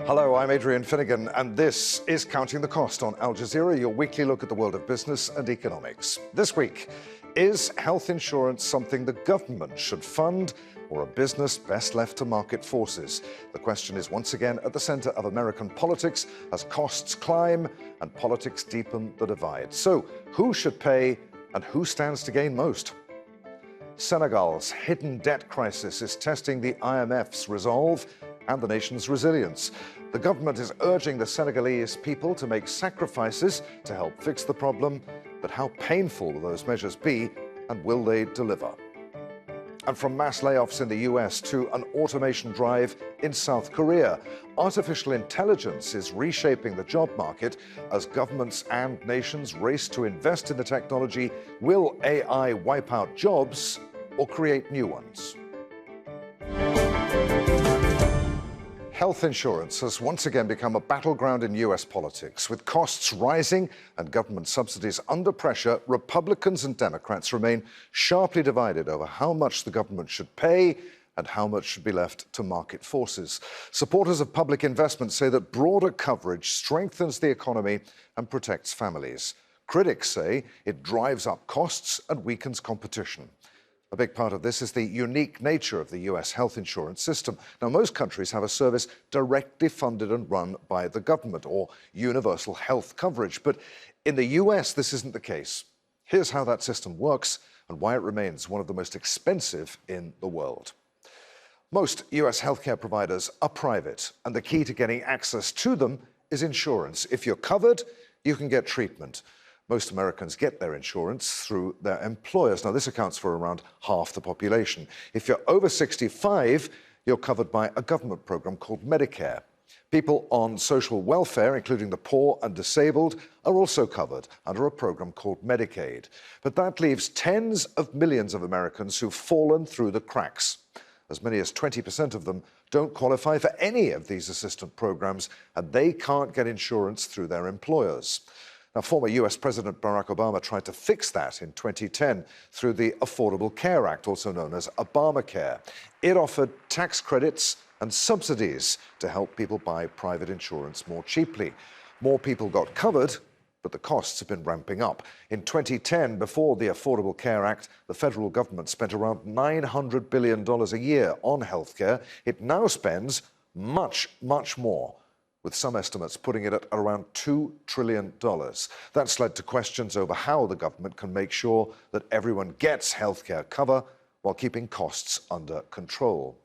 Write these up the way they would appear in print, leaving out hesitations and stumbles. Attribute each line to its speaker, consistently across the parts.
Speaker 1: Hello, I'm Adrian Finnegan, and this is Counting the Cost on Al Jazeera, your weekly look at the world of business and economics. This week, is health insurance something the government should fund or a business best left to market forces? The question is once again at the center of American politics as costs climb and politics deepen the divide. So, who should pay and who stands to gain most? Senegal's hidden debt crisis is testing the IMF's resolve and the nation's resilience. The government is urging the Senegalese people to make sacrifices to help fix the problem, but how painful will those measures be, and will they deliver? And from mass layoffs in the US to an automation drive in South Korea, artificial intelligence is reshaping the job market as governments and nations race to invest in the technology. Will AI wipe out jobs or create new ones? Health insurance has once again become a battleground in US politics. With costs rising and government subsidies under pressure, Republicans and Democrats remain sharply divided over how much the government should pay and how much should be left to market forces. Supporters of public investment say that broader coverage strengthens the economy and protects families. Critics say it drives up costs and weakens competition. A big part of this is the unique nature of the US health insurance system. Now, most countries have a service directly funded and run by the government, or universal health coverage. But in the US, this isn't the case. Here's how that system works and why it remains one of the most expensive in the world. Most US healthcare providers are private, and the key to getting access to them is insurance. If you're covered, you can get treatment. Most Americans get their insurance through their employers. Now, this accounts for around half the population. If you're over 65, you're covered by a government program called Medicare. People on social welfare, including the poor and disabled, are also covered under a program called Medicaid. But that leaves tens of millions of Americans who've fallen through the cracks. As many as 20% of them don't qualify for any of these assistance programs, and they can't get insurance through their employers. Now, former US President Barack Obama tried to fix that in 2010 through the Affordable Care Act, also known as Obamacare. It offered tax credits and subsidies to help people buy private insurance more cheaply. More people got covered, but the costs have been ramping up. In 2010, before the Affordable Care Act, the federal government spent around $900 billion a year on healthcare. It now spends much, much more, with some estimates putting it at around $2 trillion. That's led to questions over how the government can make sure that everyone gets healthcare cover while keeping costs under control.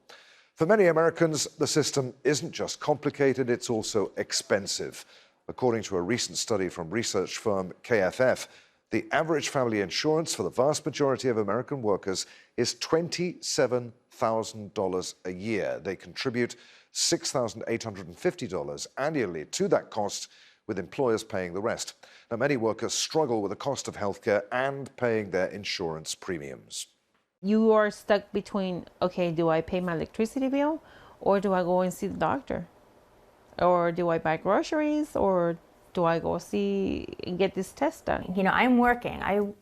Speaker 1: For many Americans, the system isn't just complicated, it's also expensive. According to a recent study from research firm KFF, the average family insurance for the vast majority of American workers is $27,000 a year. They contribute $6,850 annually to that cost, with employers paying the rest. Now, many workers struggle with the cost of healthcare and paying their insurance premiums.
Speaker 2: You are stuck between, okay, do I pay my electricity bill, or do I go and see the doctor? Or do I buy groceries, or do I go see and get this test done?
Speaker 3: You know, I'm working. I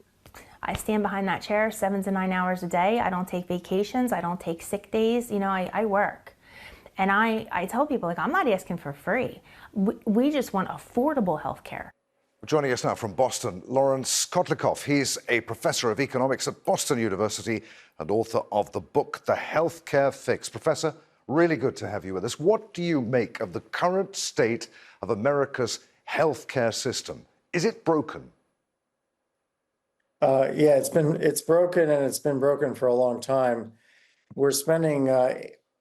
Speaker 3: stand behind that chair 7 to 9 hours a day. I don't take vacations. I don't take sick days. You know, I work. And I tell people, like, I'm not asking for free. We just want affordable health care.
Speaker 1: Joining us now from Boston, Lawrence Kotlikoff. He's a professor of economics at Boston University and author of the book, The Healthcare Fix. Professor, really good to have you with us. What do you make of the current state of America's healthcare system? Is it broken?
Speaker 4: Yeah, it's broken, and it's been broken for a long time. We're spending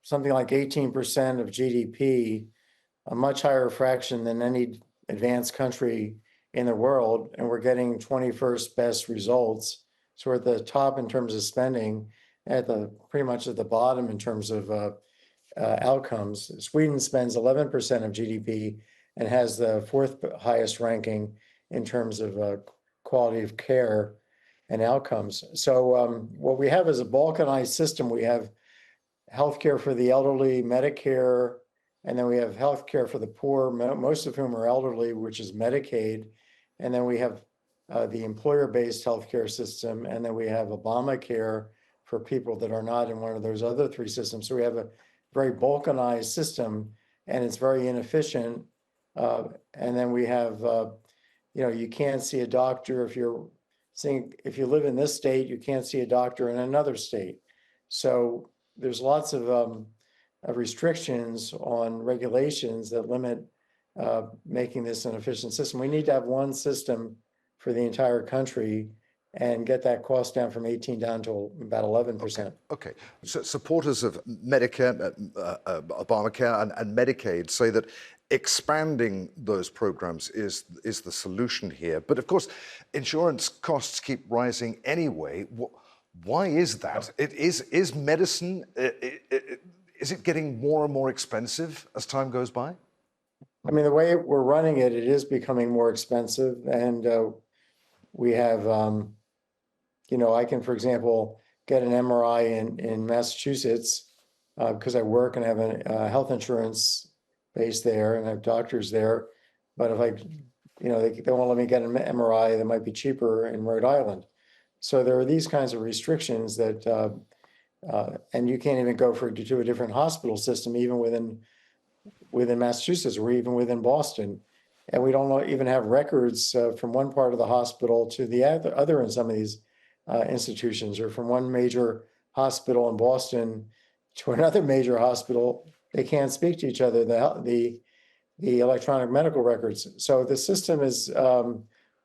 Speaker 4: something like 18% of GDP, a much higher fraction than any advanced country in the world, and we're getting 21st best results. So we're at the top in terms of spending, pretty much at the bottom in terms of outcomes. Sweden spends 11% of GDP and has the 4th highest ranking in terms of quality of care and outcomes. So what we have is a balkanized system. We have healthcare for the elderly, Medicare, and then we have healthcare for the poor, most of whom are elderly, which is Medicaid. And then we have the employer-based healthcare system, and then we have Obamacare for people that are not in one of those other 3 systems. So we have a very balkanized system and it's very inefficient. And then we have, you can't see a doctor if you live in this state, you can't see a doctor in another state. So there's lots of restrictions on regulations that limit making this an efficient system. We need to have one system for the entire country and get that cost down from 18 down to about 11%.
Speaker 1: Okay. So supporters of Medicare, Obamacare, and Medicaid say that expanding those programs is the solution here. But of course, insurance costs keep rising anyway. Why is that? Is medicine, is it getting more and more expensive as time goes by?
Speaker 4: I mean, the way we're running it, it is becoming more expensive. And we have, I can, for example, get an MRI in Massachusetts because I work and have a health insurance base there and I have doctors there. But if they won't let me get an MRI that might be cheaper in Rhode Island. So there are these kinds of restrictions that, and you can't even go to a different hospital system, even within Massachusetts or even within Boston. And we don't even have records from one part of the hospital to the other in some of these institutions, or from one major hospital in Boston to another major hospital. They can't speak to each other, the electronic medical records. So the system is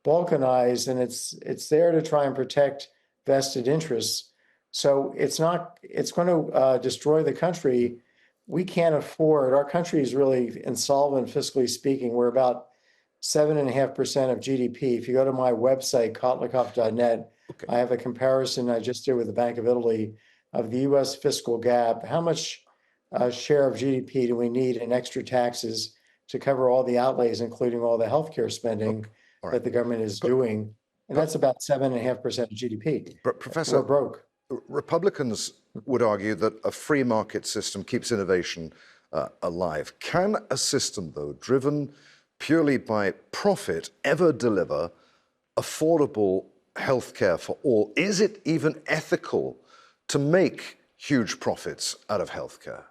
Speaker 4: balkanized, and it's there to try and protect vested interests. So it's going to destroy the country. We can't afford, our country is really insolvent fiscally speaking. We're about 7.5% of GDP. If you go to my website, kotlikoff.net,
Speaker 1: Okay.
Speaker 4: I have a comparison I just did with the Bank of Italy of the US fiscal gap. How much share of GDP do we need in extra taxes to cover all the outlays, including all the healthcare spending
Speaker 1: All right.
Speaker 4: that the government is doing? And that's about 7.5% of GDP.
Speaker 1: But Professor,
Speaker 4: we're broke.
Speaker 1: Republicans would argue that a free market system keeps innovation alive. Can a system, though, driven purely by profit, ever deliver affordable healthcare for all? Is it even ethical to make huge profits out of healthcare?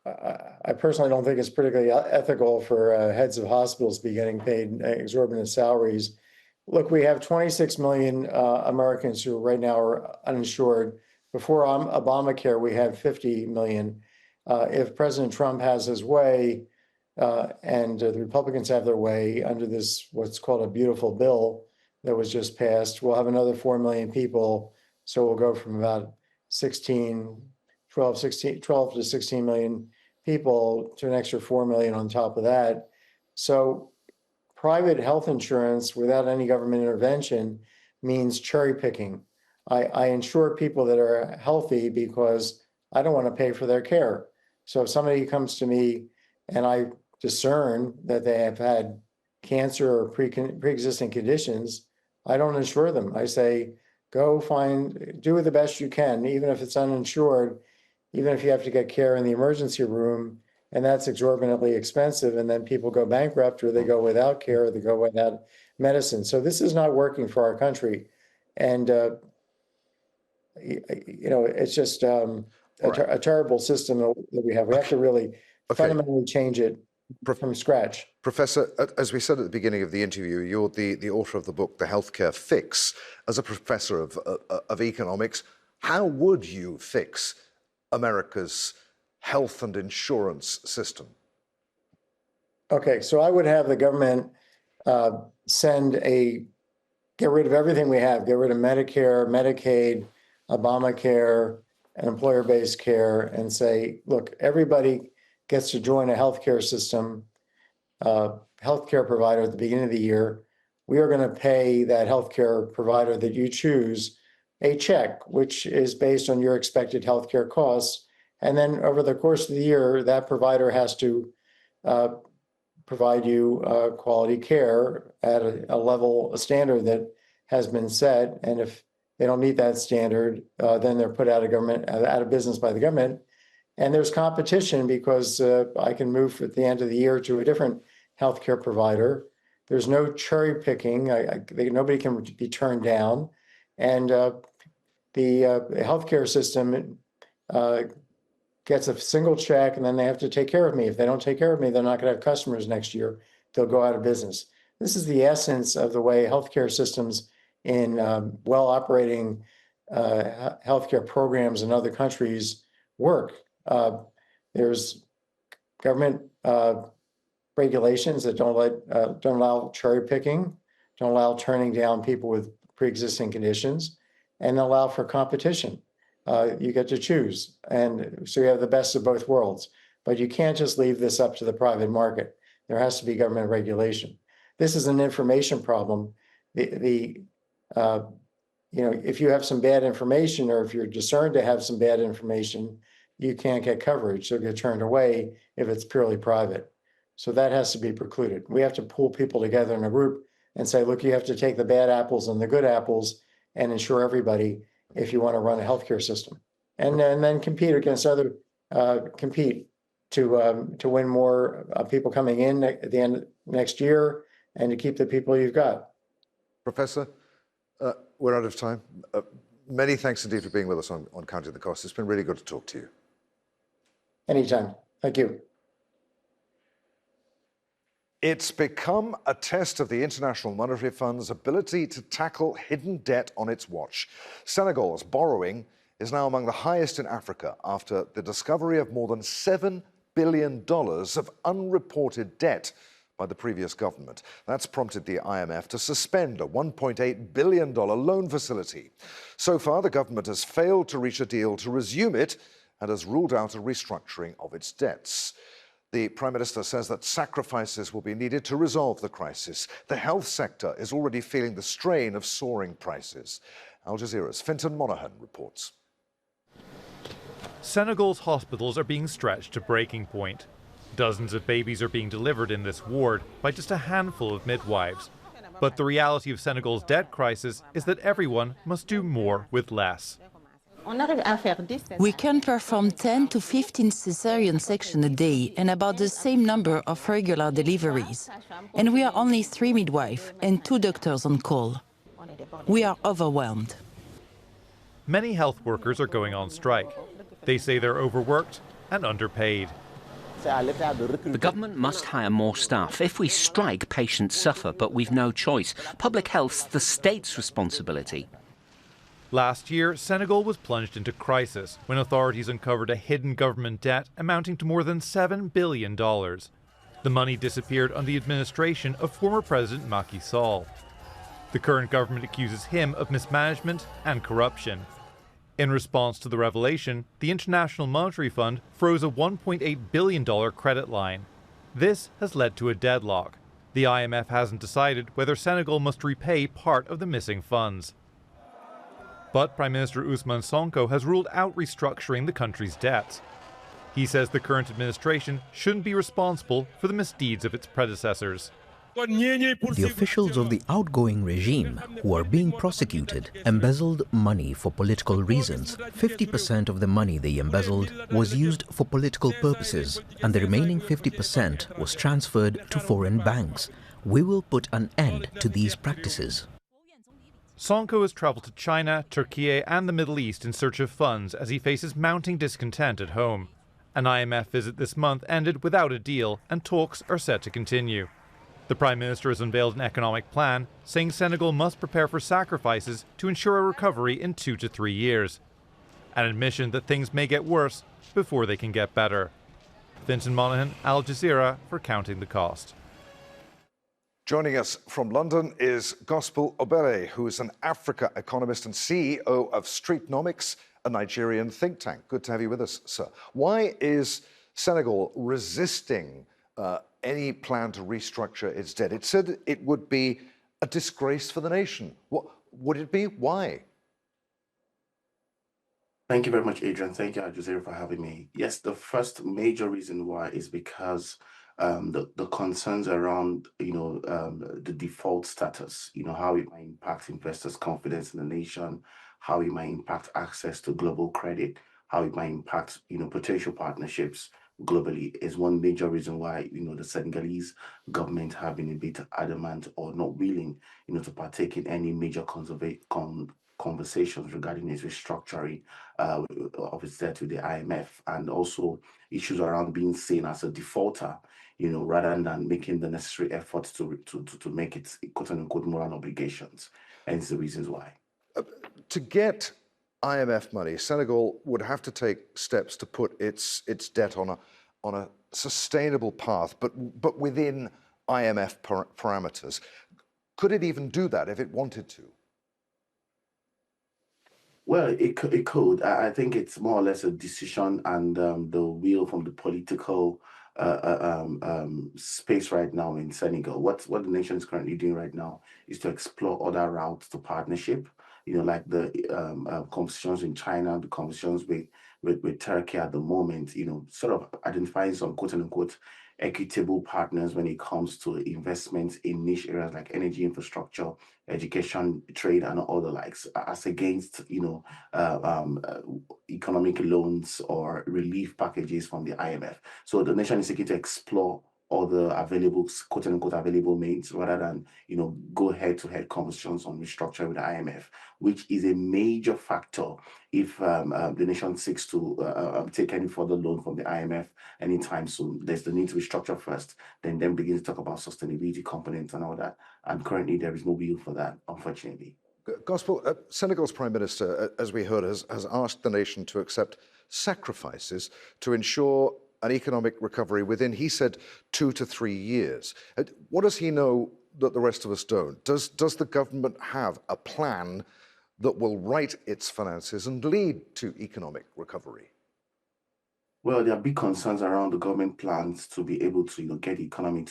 Speaker 4: I personally don't think it's particularly ethical for heads of hospitals to be getting paid exorbitant salaries. Look, we have 26 million Americans who right now are uninsured. Before Obamacare, we had 50 million. If President Trump has his way and the Republicans have their way under this, what's called a beautiful bill that was just passed, we'll have another 4 million people. So we'll go from about 12 to 16 million people to an extra 4 million on top of that. So private health insurance without any government intervention means cherry picking. I insure people that are healthy because I don't want to pay for their care. So if somebody comes to me and I discern that they have had cancer or pre-existing conditions, I don't insure them. I say, do it the best you can, even if it's uninsured, even if you have to get care in the emergency room, and that's exorbitantly expensive, and then people go bankrupt, or they go without care, or they go without medicine. So this is not working for our country. And, it's just a terrible system that we have. We have to really fundamentally change it from scratch.
Speaker 1: Professor, as we said at the beginning of the interview, you're the author of the book, The Healthcare Fix. As a professor of economics, how would you fix America's health and insurance system?
Speaker 4: Okay, so I would have the government get rid of everything we have, get rid of Medicare, Medicaid, Obamacare, and employer-based care, and say, look, everybody gets to join a healthcare system, healthcare provider at the beginning of the year. We are going to pay that healthcare provider that you choose a check, which is based on your expected healthcare costs. And then over the course of the year, that provider has to provide you quality care at a standard that has been set. And if they don't meet that standard, then they're put out of business by the government. And there's competition because I can move at the end of the year to a different healthcare provider. There's no cherry picking. Nobody can be turned down. And the healthcare system gets a single check and then they have to take care of me. If they don't take care of me, they're not going to have customers next year. They'll go out of business. This is the essence of the way healthcare systems in well-operating healthcare programs in other countries work. There's government regulations that don't allow cherry picking, don't allow turning down people with pre-existing conditions, and allow for competition. You get to choose, and so you have the best of both worlds. But you can't just leave this up to the private market. There has to be government regulation. This is an information problem. If you have some bad information, or if you're discerned to have some bad information, you can't get coverage. So get turned away if it's purely private. So that has to be precluded. We have to pull people together in a group and say, look, you have to take the bad apples and the good apples and insure everybody if you want to run a healthcare system. And then compete against other, compete to win more people coming in at the end of next year and to keep the people you've got.
Speaker 1: Professor, we're out of time. Many thanks indeed for being with us on Counting the Cost. It's been really good to talk to you.
Speaker 4: Anytime. Thank you.
Speaker 1: It's become a test of the International Monetary Fund's ability to tackle hidden debt on its watch. Senegal's borrowing is now among the highest in Africa after the discovery of more than $7 billion of unreported debt by the previous government. That's prompted the IMF to suspend a $1.8 billion loan facility. So far, the government has failed to reach a deal to resume it and has ruled out a restructuring of its debts. The Prime Minister says that sacrifices will be needed to resolve the crisis. The health sector is already feeling the strain of soaring prices. Al Jazeera's Fintan Monaghan reports.
Speaker 5: Senegal's hospitals are being stretched to breaking point. Dozens of babies are being delivered in this ward by just a handful of midwives. But the reality of Senegal's debt crisis is that everyone must do more with less.
Speaker 6: We can perform 10 to 15 cesarean sections a day and about the same number of regular deliveries. And we are only 3 midwives and 2 doctors on call. We are overwhelmed.
Speaker 5: Many health workers are going on strike. They say they're overworked and underpaid.
Speaker 7: The government must hire more staff. If we strike, patients suffer, but we've no choice. Public health's the state's responsibility.
Speaker 5: Last year, Senegal was plunged into crisis when authorities uncovered a hidden government debt amounting to more than $7 billion. The money disappeared under the administration of former President Macky Sall. The current government accuses him of mismanagement and corruption. In response to the revelation, the International Monetary Fund froze a $1.8 billion credit line. This has led to a deadlock. The IMF hasn't decided whether Senegal must repay part of the missing funds. But Prime Minister Ousmane Sonko has ruled out restructuring the country's debts. He says the current administration shouldn't be responsible for the misdeeds of its predecessors.
Speaker 8: The officials of the outgoing regime who are being prosecuted embezzled money for political reasons. 50% of the money they embezzled was used for political purposes, and the remaining 50% was transferred to foreign banks. We will put an end to these practices.
Speaker 5: Sonko has traveled to China, Turkey and the Middle East in search of funds as he faces mounting discontent at home. An IMF visit this month ended without a deal, and talks are set to continue. The Prime Minister has unveiled an economic plan, saying Senegal must prepare for sacrifices to ensure a recovery in 2 to 3 years. An admission that things may get worse before they can get better. Fintan Monaghan, Al Jazeera, for Counting the Cost.
Speaker 1: Joining us from London is Gospel Obere, who is an Africa economist and CEO of Streetnomics, a Nigerian think tank. Good to have you with us, sir. Why is Senegal resisting any plan to restructure its debt? It said it would be a disgrace for the nation. What would it be? Why?
Speaker 9: Thank you very much, Adrian. Thank you, Al Jazeera, for having me. Yes, the first major reason why is because the concerns around, the default status, how it might impact investors' confidence in the nation, how it might impact access to global credit, how it might impact, potential partnerships globally is one major reason why, the Senegalese government have been a bit adamant or not willing, to partake in any major conversations regarding its restructuring of its debt with the IMF, and also issues around being seen as a defaulter, rather than making the necessary efforts to make its quote unquote moral obligations. And it's the reasons why.
Speaker 1: To get IMF money, Senegal would have to take steps to put its debt on a sustainable path, but within IMF parameters. Could it even do that if it wanted to?
Speaker 9: Well, it could. I think it's more or less a decision and the will from the political space right now in Senegal. What the nation is currently doing right now is to explore other routes to partnership. Like the conversations in China, the conversations with Turkey at the moment. Sort of identifying some quote unquote equitable partners when it comes to investments in niche areas like energy infrastructure, education, trade, and all the likes, as against economic loans or relief packages from the IMF. So the nation is seeking to explore all the available, quote unquote, available means, rather than go head-to-head conversations on restructuring with the IMF, which is a major factor if the nation seeks to take any further loan from the IMF anytime soon. There's the need to restructure first, then begin to talk about sustainability components and all that. And currently there is no will for that, unfortunately.
Speaker 1: Gospel, Senegal's Prime Minister, as we heard, has asked the nation to accept sacrifices to ensure an economic recovery within, he said, 2 to 3 years. What does he know that the rest of us don't? Does the government have a plan that will right its finances and lead to economic recovery?
Speaker 9: Well, there are big concerns around the government plans to be able to, get the economy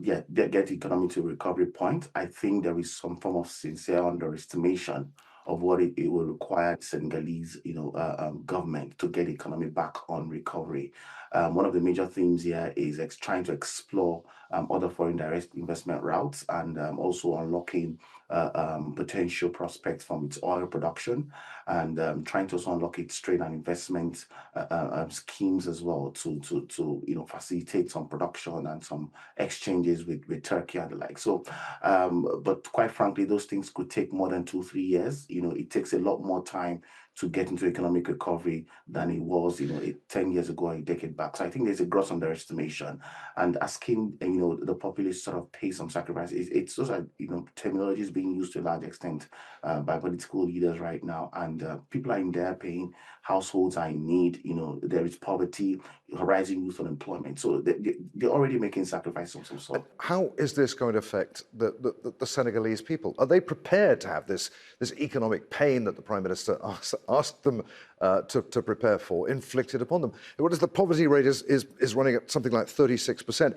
Speaker 9: get the economy to a recovery point. I think there is some form of sincere underestimation of what it will require Senegalese, government to get the economy back on recovery. One of the major themes here is trying to explore other foreign direct investment routes, and also unlocking potential prospects from its oil production, and trying to also unlock its trade and investment schemes as well to facilitate some production and some exchanges with Turkey and the like. So, but quite frankly, those things could take more than 2-3 years. It takes a lot more time to get into economic recovery than it was, 10 years ago, a decade back. So I think there's a gross underestimation, and asking, the populace sort of pay some sacrifices. It's those are, terminologies being used to a large extent by political leaders right now, and people are in there paying. Households are in need. There is poverty, rising youth unemployment. So they're already making sacrifices of some sort.
Speaker 1: How is this going to affect the Senegalese people? Are they prepared to have this economic pain that the Prime Minister asked them to prepare for inflicted upon them? What is the poverty rate is running at something like 36%.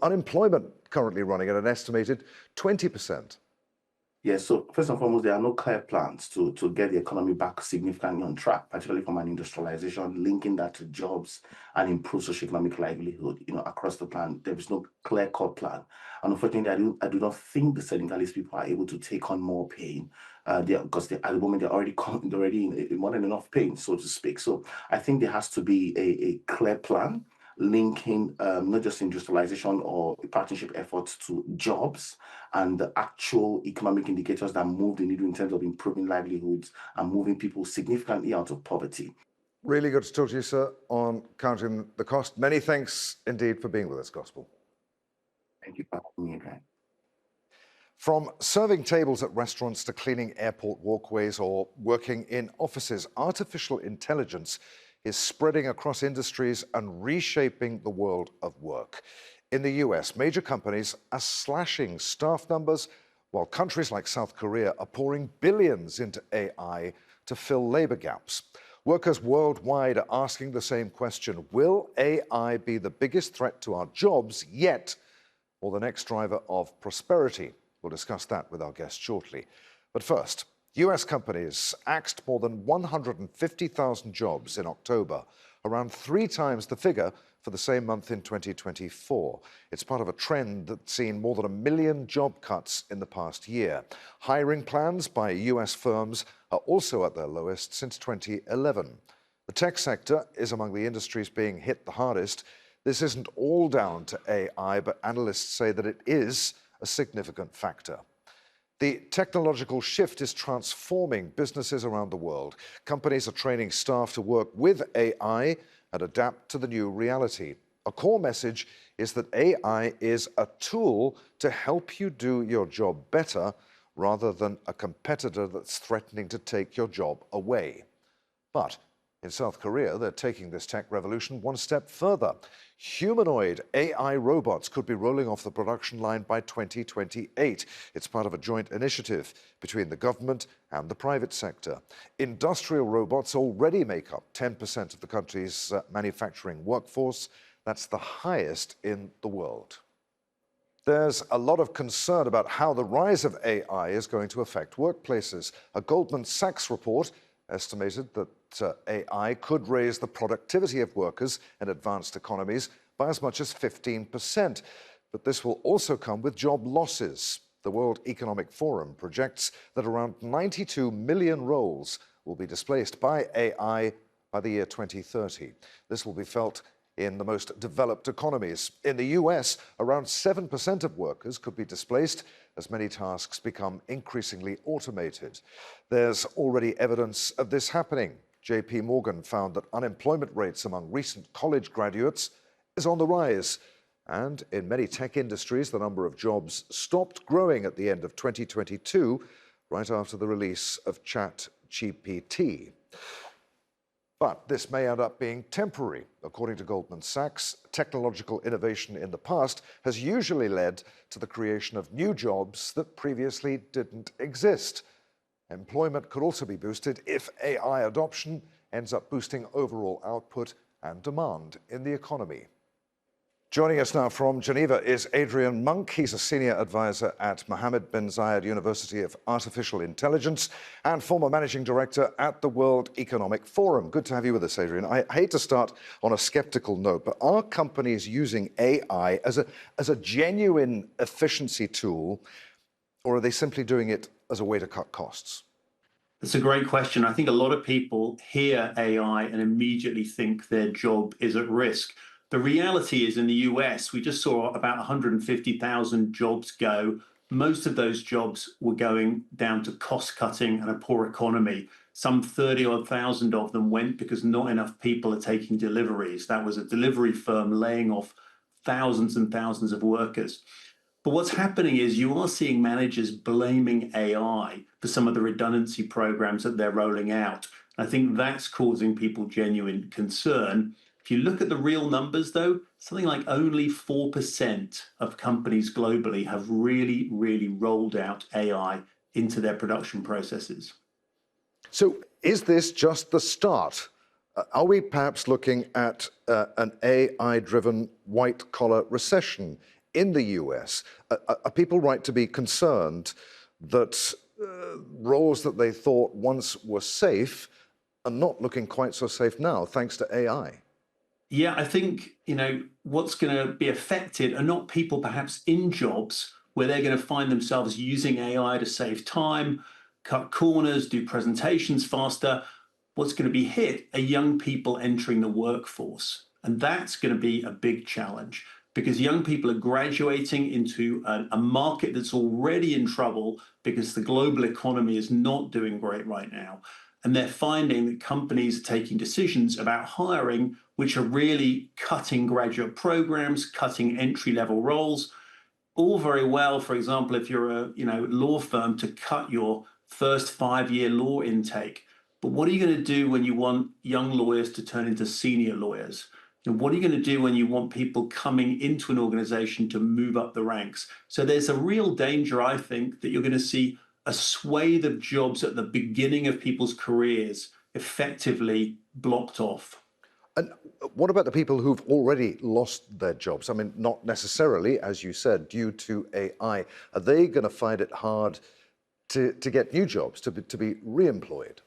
Speaker 1: Unemployment currently running at an estimated 20%.
Speaker 9: Yes, so first and foremost, there are no clear plans to get the economy back significantly on track, particularly from an industrialization, linking that to jobs and improve socioeconomic livelihood, across the plan. There is no clear-cut plan. And unfortunately, I do not think the Senegalese people are able to take on more pain, because at the moment they're already in more than enough pain, so to speak. So I think there has to be a clear plan linking not just industrialization or partnership efforts to jobs and the actual economic indicators that move the needle in terms of improving livelihoods and moving people significantly out of poverty.
Speaker 1: Really good to talk to you, sir, on counting the cost. Many thanks indeed for being with us, Gospel.
Speaker 9: Thank you for having me again.
Speaker 1: From serving tables at restaurants to cleaning airport walkways or working in offices, artificial intelligence is spreading across industries and reshaping the world of work. In the US, major companies are slashing staff numbers, while countries like South Korea are pouring billions into AI to fill labor gaps. Workers worldwide are asking the same question: will AI be the biggest threat to our jobs yet, or the next driver of prosperity? We'll discuss that with our guest shortly. But first, US companies axed more than 150,000 jobs in October, around 3 times the figure for the same month in 2024. It's part of a trend that's seen more than 1 million job cuts in the past year. Hiring plans by US firms are also at their lowest since 2011. The tech sector is among the industries being hit the hardest. This isn't all down to AI, but analysts say that it is a significant factor. The technological shift is transforming businesses around the world. Companies are training staff to work with AI and adapt to the new reality. A core message is that AI is a tool to help you do your job better rather than a competitor that's threatening to take your job away. But in South Korea, they're taking this tech revolution one step further. Humanoid AI robots could be rolling off the production line by 2028. It's part of a joint initiative between the government and the private sector. Industrial robots already make up 10% of the country's manufacturing workforce. That's the highest in the world. There's a lot of concern about how the rise of AI is going to affect workplaces. A Goldman Sachs report estimated that AI could raise the productivity of workers in advanced economies by as much as 15%. But this will also come with job losses. The World Economic Forum projects that around 92 million roles will be displaced by AI by the year 2030. This will be felt in the most developed economies. In the US, around 7% of workers could be displaced as many tasks become increasingly automated. There's already evidence of this happening. JP Morgan found that unemployment rates among recent college graduates is on the rise. And in many tech industries, the number of jobs stopped growing at the end of 2022, right after the release of ChatGPT. But this may end up being temporary. According to Goldman Sachs, technological innovation in the past has usually led to the creation of new jobs that previously didn't exist. Employment could also be boosted if AI adoption ends up boosting overall output and demand in the economy. Joining us now from Geneva is Adrian Monk. He's a senior advisor at Mohammed bin Zayed University of Artificial Intelligence and former managing director at the World Economic Forum. Good to have you with us, Adrian. I hate to start on a skeptical note, but are companies using AI as a genuine efficiency tool, or are they simply doing it as a way to cut costs?
Speaker 10: That's a great question. I think a lot of people hear AI and immediately think their job is at risk. The reality is in the US, we just saw about 150,000 jobs go. Most of those jobs were going down to cost cutting and a poor economy. Some 30-odd thousand of them went because not enough people are taking deliveries. That was a delivery firm laying off thousands and thousands of workers. But what's happening is you are seeing managers blaming AI for some of the redundancy programs that they're rolling out. I think that's causing people genuine concern. If you look at the real numbers, though, something like only 4% of companies globally have really rolled out AI into their production processes.
Speaker 1: So is this just the start? Are we perhaps looking at an AI-driven white-collar recession in the US? Are people right to be concerned that roles that they thought once were safe are not looking quite so safe now, thanks to AI?
Speaker 10: Yeah, I think, what's going to be affected are not people perhaps in jobs where they're going to find themselves using AI to save time, cut corners, do presentations faster. What's going to be hit are young people entering the workforce. And that's going to be a big challenge because young people are graduating into a market that's already in trouble because the global economy is not doing great right now. And they're finding that companies are taking decisions about hiring which are really cutting graduate programs, cutting entry-level roles. All very well, for example, if you're a law firm, to cut your first 5-year law intake. But what are you going to do when you want young lawyers to turn into senior lawyers? And what are you going to do when you want people coming into an organization to move up the ranks? So there's a real danger, I think, that you're going to see a swathe of jobs at the beginning of people's careers effectively blocked off.
Speaker 1: And what about the people who've already lost their jobs? I mean, not necessarily, as you said, due to AI. Are they going to find it hard to get new jobs, to be re-employed?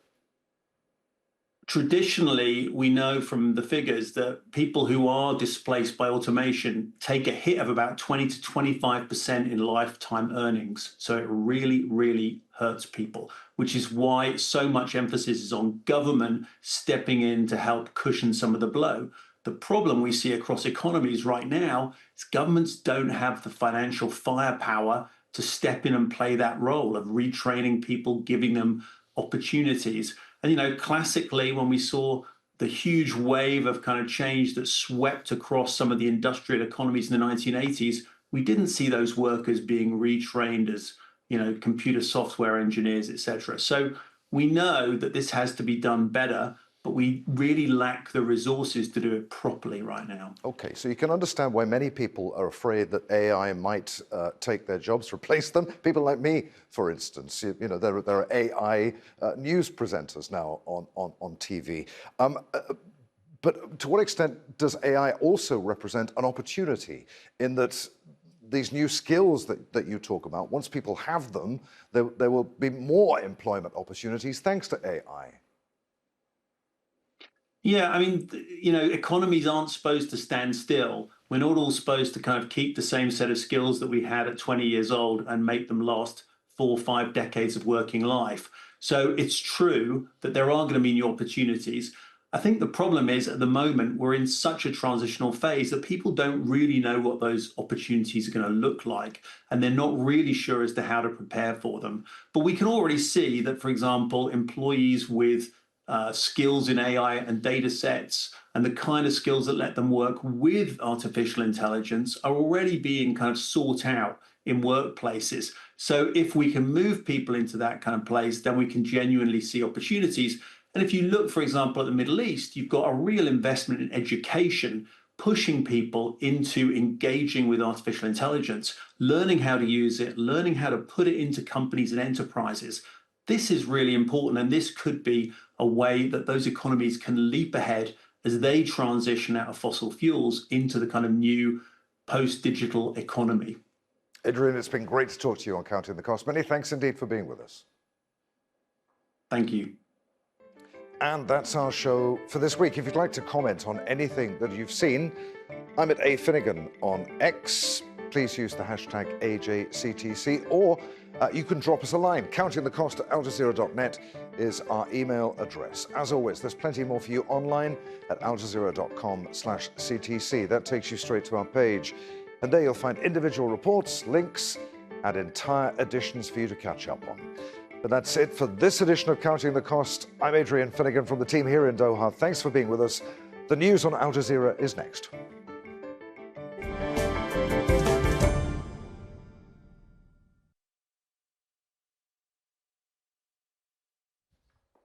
Speaker 10: Traditionally, we know from the figures that people who are displaced by automation take a hit of about 20 to 25% in lifetime earnings. So it really hurts people, which is why so much emphasis is on government stepping in to help cushion some of the blow. The problem we see across economies right now is governments don't have the financial firepower to step in and play that role of retraining people, giving them opportunities. And, you know, classically, when we saw the huge wave of kind of change that swept across some of the industrial economies in the 1980s, we didn't see those workers being retrained as, you know, computer software engineers, etc. So we know that this has to be done better, but we really lack the resources to do it properly right now.
Speaker 1: Okay, so you can understand why many people are afraid that AI might take their jobs, replace them. People like me, for instance. You know, there are AI news presenters now on TV. But to what extent does AI also represent an opportunity in that these new skills that you talk about, once people have them, there will be more employment opportunities thanks to AI?
Speaker 10: Yeah, I mean, you know, economies aren't supposed to stand still. We're not all supposed to kind of keep the same set of skills that we had at 20 years old and make them last 4 or 5 decades of working life. So it's true that there are going to be new opportunities. I think the problem is at the moment we're in such a transitional phase that people don't really know what those opportunities are going to look like, and they're not really sure as to how to prepare for them. But we can already see that, for example, employees with skills in AI and data sets and the kind of skills that let them work with artificial intelligence are already being kind of sought out in workplaces. So if we can move people into that kind of place, then we can genuinely see opportunities. And if you look, for example, at the Middle East, you've got a real investment in education, pushing people into engaging with artificial intelligence, learning how to use it, learning how to put it into companies and enterprises. This is really important, and this could be a way that those economies can leap ahead as they transition out of fossil fuels into the kind of new post-digital economy.
Speaker 1: Adrian, it's been great to talk to you on Counting the Cost. Many thanks indeed for being with us.
Speaker 10: Thank you.
Speaker 1: And that's our show for this week. If you'd like to comment on anything that you've seen, I'm at A. Finnegan on X. Please use the hashtag AJCTC, or you can drop us a line. Countingthecost@aljazeera.net is our email address. As always, there's plenty more for you online at aljazeera.com/CTC. That takes you straight to our page. And there you'll find individual reports, links, and entire editions for you to catch up on. But that's it for this edition of Counting the Cost. I'm Adrian Finnegan from the team here in Doha. Thanks for being with us. The news on Al Jazeera is next.